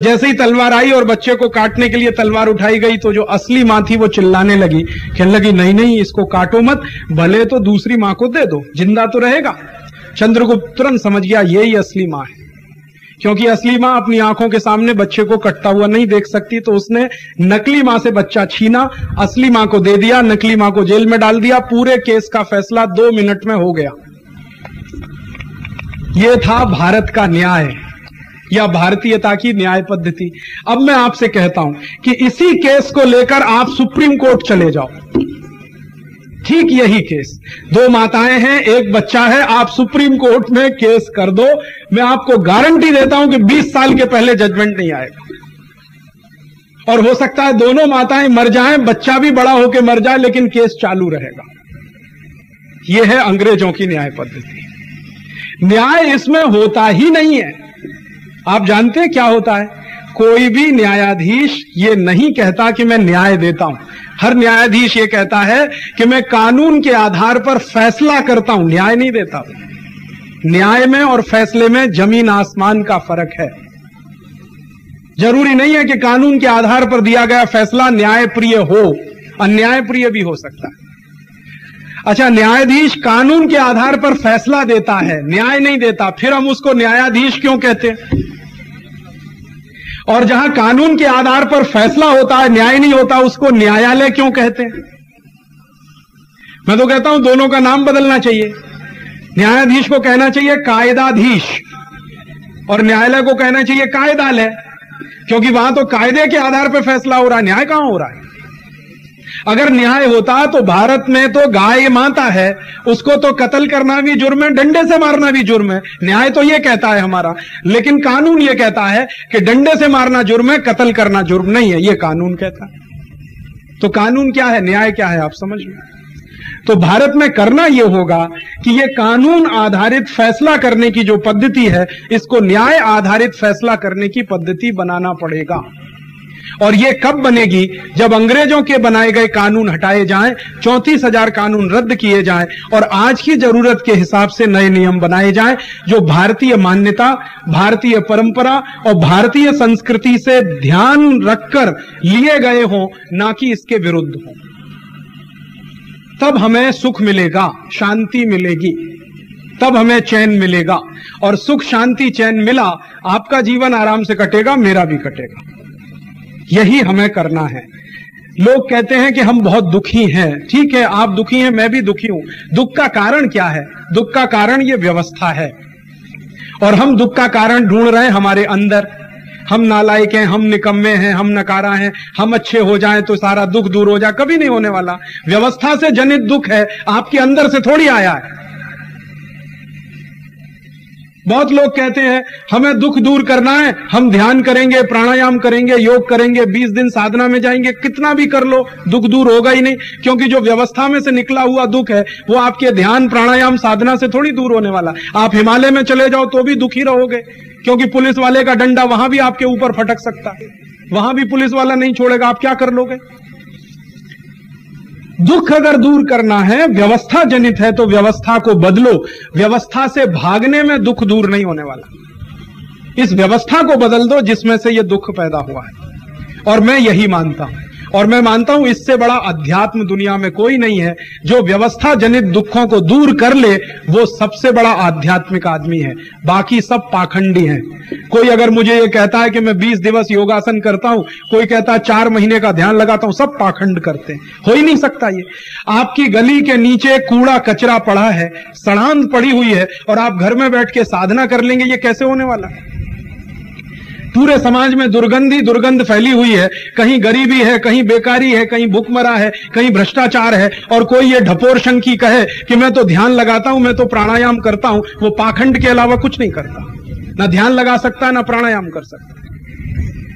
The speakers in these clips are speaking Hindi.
जैसे ही तलवार आई और बच्चे को काटने के लिए तलवार उठाई गई तो जो असली मां थी वो चिल्लाने लगी, कहने लगी नहीं नहीं इसको काटो मत, भले तो दूसरी मां को दे दो, जिंदा तो रहेगा। चंद्रगुप्त तुरंत समझ गया यही असली मां है, क्योंकि असली मां अपनी आंखों के सामने बच्चे को कटता हुआ नहीं देख सकती, तो उसने नकली मां से बच्चा छीना, असली मां को दे दिया, नकली मां को जेल में डाल दिया। पूरे केस का फैसला 2 मिनट में हो गया। यह था भारत का न्याय या भारतीयता की न्याय पद्धति। अब मैं आपसे कहता हूं कि इसी केस को लेकर आप सुप्रीम कोर्ट चले जाओ, ठीक यही केस, 2 माताएं हैं, 1 बच्चा है, आप सुप्रीम कोर्ट में केस कर दो, मैं आपको गारंटी देता हूं कि 20 साल के पहले जजमेंट नहीं आएगा। और हो सकता है दोनों माताएं मर जाएं, बच्चा भी बड़ा होकर मर जाए, लेकिन केस चालू रहेगा। यह है अंग्रेजों की न्याय पद्धति। न्याय इसमें होता ही नहीं है। आप जानते हैं क्या होता है? कोई भी न्यायाधीश ये नहीं कहता कि मैं न्याय देता हूं। हर न्यायाधीश ये कहता है कि मैं कानून के आधार पर फैसला करता हूं, न्याय नहीं देता हूं। न्याय में और फैसले में जमीन आसमान का फर्क है। जरूरी नहीं है कि कानून के आधार पर दिया गया फैसला न्यायप्रिय हो, अन्यायप्रिय भी हो सकता है। अच्छा, न्यायाधीश कानून के आधार पर फैसला देता है, न्याय नहीं देता, फिर हम उसको न्यायाधीश क्यों कहते हैं? और जहां कानून के आधार पर फैसला होता है, न्याय नहीं होता, उसको न्यायालय क्यों कहते हैं? मैं तो कहता हूं दोनों का नाम बदलना चाहिए। न्यायाधीश को कहना चाहिए कायदाधीश और न्यायालय को कहना चाहिए कायदालय, क्योंकि वहां तो कायदे के आधार पर फैसला हो रहा है, न्याय कहां हो रहा है? अगर न्याय होता तो भारत में तो गाय माता है, उसको तो कत्ल करना भी जुर्म है, डंडे से मारना भी जुर्म है। न्याय तो यह कहता है हमारा, लेकिन कानून यह कहता है कि डंडे से मारना जुर्म है, कत्ल करना जुर्म नहीं है, यह कानून कहता है। तो कानून क्या है, न्याय क्या है, आप समझ लो। तो भारत में करना यह होगा कि यह कानून आधारित फैसला करने की जो पद्धति है, इसको न्याय आधारित फैसला करने की पद्धति बनाना पड़ेगा। और ये कब बनेगी? जब अंग्रेजों के बनाए गए कानून हटाए जाएं, 34,000 कानून रद्द किए जाएं और आज की जरूरत के हिसाब से नए नियम बनाए जाएं, जो भारतीय मान्यता, भारतीय परंपरा और भारतीय संस्कृति से ध्यान रखकर लिए गए हों, ना कि इसके विरुद्ध हों। तब हमें सुख मिलेगा, शांति मिलेगी, तब हमें चैन मिलेगा। और सुख, शांति, चैन मिला, आपका जीवन आराम से कटेगा, मेरा भी कटेगा। यही हमें करना है। लोग कहते हैं कि हम बहुत दुखी हैं। ठीक है, आप दुखी हैं, मैं भी दुखी हूं। दुख का कारण क्या है? दुख का कारण ये व्यवस्था है, और हम दुख का कारण ढूंढ रहे हैं हमारे अंदर। हम नालायक हैं, हम निकम्मे हैं, हम नकारा हैं, हम अच्छे हो जाएं तो सारा दुख दूर हो जाए, कभी नहीं होने वाला। व्यवस्था से जनित दुख है, आपके अंदर से थोड़ी आया है। बहुत लोग कहते हैं हमें दुख दूर करना है, हम ध्यान करेंगे, प्राणायाम करेंगे, योग करेंगे, 20 दिन साधना में जाएंगे, कितना भी कर लो दुख दूर होगा ही नहीं, क्योंकि जो व्यवस्था में से निकला हुआ दुख है वो आपके ध्यान, प्राणायाम, साधना से थोड़ी दूर होने वाला। आप हिमालय में चले जाओ तो भी दुखी रहोगे, क्योंकि पुलिस वाले का डंडा वहां भी आपके ऊपर फटक सकता है, वहां भी पुलिस वाला नहीं छोड़ेगा, आप क्या कर लोगे? दुख अगर दूर करना है, व्यवस्था जनित है, तो व्यवस्था को बदलो। व्यवस्था से भागने में दुख दूर नहीं होने वाला। इस व्यवस्था को बदल दो जिसमें से यह दुख पैदा हुआ है। और मैं यही मानता हूं, और मैं मानता हूं इससे बड़ा अध्यात्म दुनिया में कोई नहीं है। जो व्यवस्था जनित दुखों को दूर कर ले, वो सबसे बड़ा आध्यात्मिक आदमी है। बाकी सब पाखंडी हैं। कोई अगर मुझे ये कहता है कि मैं 20 दिवस योगासन करता हूं, कोई कहता है 4 महीने का ध्यान लगाता हूं, सब पाखंड करते हैं। हो ही नहीं सकता ये। आपकी गली के नीचे कूड़ा कचरा पड़ा है, सड़ांध पड़ी हुई है, और आप घर में बैठ के साधना कर लेंगे, ये कैसे होने वाला है? पूरे समाज में दुर्गंध फैली हुई है, कहीं गरीबी है, कहीं बेकारी है, कहीं भूखमरा है, कहीं भ्रष्टाचार है, और कोई ये ढपोर शंकी कहे कि मैं तो ध्यान लगाता हूं, मैं तो प्राणायाम करता हूं, वो पाखंड के अलावा कुछ नहीं करता। ना ध्यान लगा सकता, ना प्राणायाम कर सकता।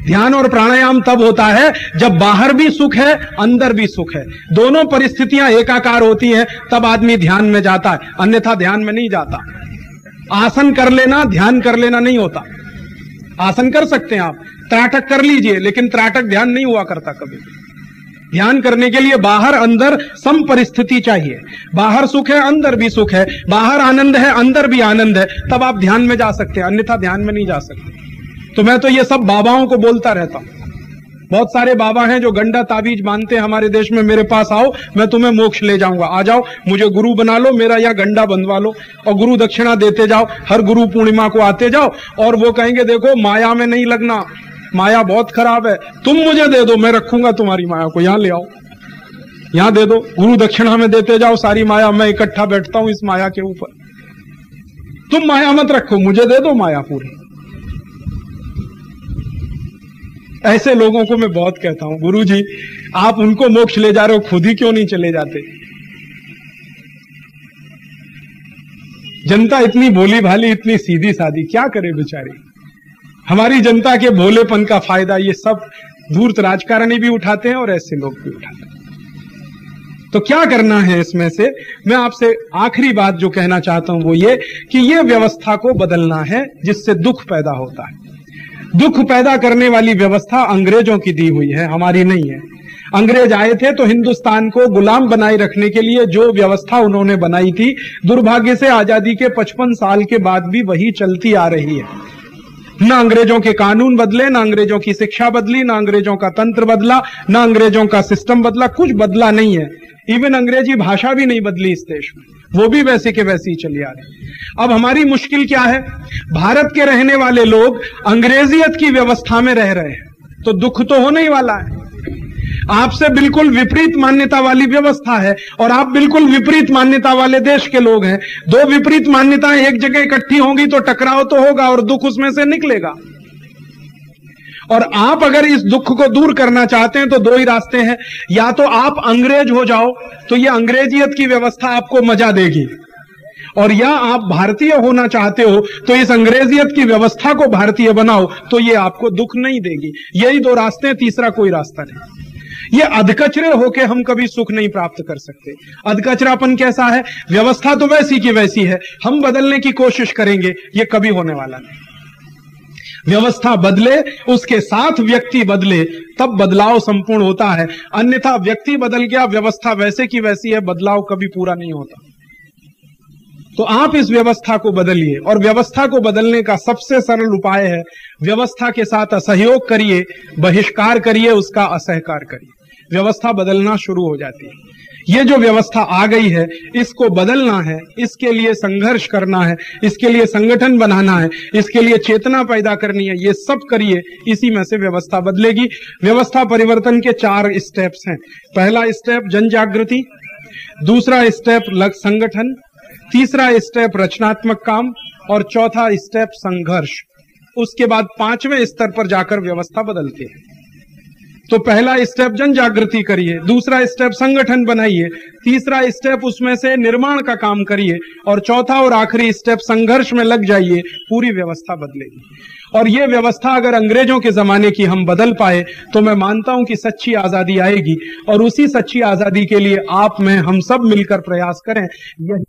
ध्यान और प्राणायाम तब होता है जब बाहर भी सुख है, अंदर भी सुख है, दोनों परिस्थितियां एकाकार होती हैं, तब आदमी ध्यान में जाता है, अन्यथा ध्यान में नहीं जाता। आसन कर लेना ध्यान कर लेना नहीं होता। आसन कर सकते हैं आप, त्राटक कर लीजिए, लेकिन त्राटक ध्यान नहीं हुआ करता कभी। ध्यान करने के लिए बाहर अंदर सम परिस्थिति चाहिए। बाहर सुख है, अंदर भी सुख है, बाहर आनंद है, अंदर भी आनंद है, तब आप ध्यान में जा सकते हैं, अन्यथा ध्यान में नहीं जा सकते। तो मैं तो ये सब बाबाओं को बोलता रहता हूं। बहुत सारे बाबा हैं जो गंडा ताबीज मानते हैं हमारे देश में, मेरे पास आओ, मैं तुम्हें मोक्ष ले जाऊंगा, आ जाओ, मुझे गुरु बना लो, मेरा यह गंडा बंधवा लो और गुरु दक्षिणा देते जाओ, हर गुरु पूर्णिमा को आते जाओ। और वो कहेंगे देखो माया में नहीं लगना, माया बहुत खराब है, तुम मुझे दे दो, मैं रखूंगा तुम्हारी माया को, यहां ले आओ, यहां दे दो, गुरु दक्षिणा में देते जाओ सारी माया, मैं इकट्ठा बैठता हूं इस माया के ऊपर, तुम माया मत रखो, मुझे दे दो माया पूरी। ऐसे लोगों को मैं बहुत कहता हूं, गुरुजी आप उनको मोक्ष ले जा रहे हो, खुद ही क्यों नहीं चले जाते। जनता इतनी भोली भाली, इतनी सीधी सादी, क्या करे बेचारी। हमारी जनता के भोलेपन का फायदा ये सब धूर्त राजकारणी भी उठाते हैं और ऐसे लोग भी उठाते हैं। तो क्या करना है इसमें से, मैं आपसे आखिरी बात जो कहना चाहता हूं वो ये कि ये व्यवस्था को बदलना है जिससे दुख पैदा होता है। दुख पैदा करने वाली व्यवस्था अंग्रेजों की दी हुई है, हमारी नहीं है। अंग्रेज आए थे तो हिंदुस्तान को गुलाम बनाए रखने के लिए जो व्यवस्था उन्होंने बनाई थी, दुर्भाग्य से आजादी के 55 साल के बाद भी वही चलती आ रही है। ना अंग्रेजों के कानून बदले, ना अंग्रेजों की शिक्षा बदली, ना अंग्रेजों का तंत्र बदला, ना अंग्रेजों का सिस्टम बदला, कुछ बदला नहीं है। इवन अंग्रेजी भाषा भी नहीं बदली इस देश में, वो भी वैसे के वैसे ही चली आ रही। अब हमारी मुश्किल क्या है, भारत के रहने वाले लोग अंग्रेजियत की व्यवस्था में रह रहे हैं, तो दुख तो होने ही वाला है। आपसे बिल्कुल विपरीत मान्यता वाली व्यवस्था है और आप बिल्कुल विपरीत मान्यता वाले देश के लोग हैं। दो विपरीत मान्यताएं एक जगह इकट्ठी होंगी तो टकराव तो होगा और दुख उसमें से निकलेगा। और आप अगर इस दुख को दूर करना चाहते हैं तो दो ही रास्ते हैं, या तो आप अंग्रेज हो जाओ तो ये अंग्रेजियत की व्यवस्था आपको मजा देगी, और या आप भारतीय होना चाहते हो तो इस अंग्रेजियत की व्यवस्था को भारतीय बनाओ तो ये आपको दुख नहीं देगी। यही दो रास्ते हैं, तीसरा कोई रास्ता नहीं। ये अधकचरे होके हम कभी सुख नहीं प्राप्त कर सकते। अधकचरापन कैसा है, व्यवस्था तो वैसी की वैसी है, हम बदलने की कोशिश करेंगे, ये कभी होने वाला नहीं। व्यवस्था बदले, उसके साथ व्यक्ति बदले, तब बदलाव संपूर्ण होता है। अन्यथा व्यक्ति बदल गया, व्यवस्था वैसे की वैसी है, बदलाव कभी पूरा नहीं होता। तो आप इस व्यवस्था को बदलिए, और व्यवस्था को बदलने का सबसे सरल उपाय है व्यवस्था के साथ असहयोग करिए, बहिष्कार करिए, उसका असहकार करिए, व्यवस्था बदलना शुरू हो जाती है। ये जो व्यवस्था आ गई है इसको बदलना है, इसके लिए संघर्ष करना है, इसके लिए संगठन बनाना है, इसके लिए चेतना पैदा करनी है, ये सब करिए, इसी में से व्यवस्था बदलेगी। व्यवस्था परिवर्तन के 4 स्टेप्स हैं। पहला स्टेप जन जागृति, दूसरा स्टेप संगठन, तीसरा स्टेप रचनात्मक काम, और चौथा स्टेप संघर्ष। उसके बाद 5वें स्तर पर जाकर व्यवस्था बदलती है। तो पहला स्टेप जन जागृति करिए, दूसरा स्टेप संगठन बनाइए, तीसरा स्टेप उसमें से निर्माण का काम करिए, और चौथा और आखिरी स्टेप संघर्ष में लग जाइए, पूरी व्यवस्था बदलेगी। और ये व्यवस्था अगर अंग्रेजों के जमाने की हम बदल पाए तो मैं मानता हूं कि सच्ची आजादी आएगी, और उसी सच्ची आजादी के लिए आप, मैं, हम सब मिलकर प्रयास करें। यही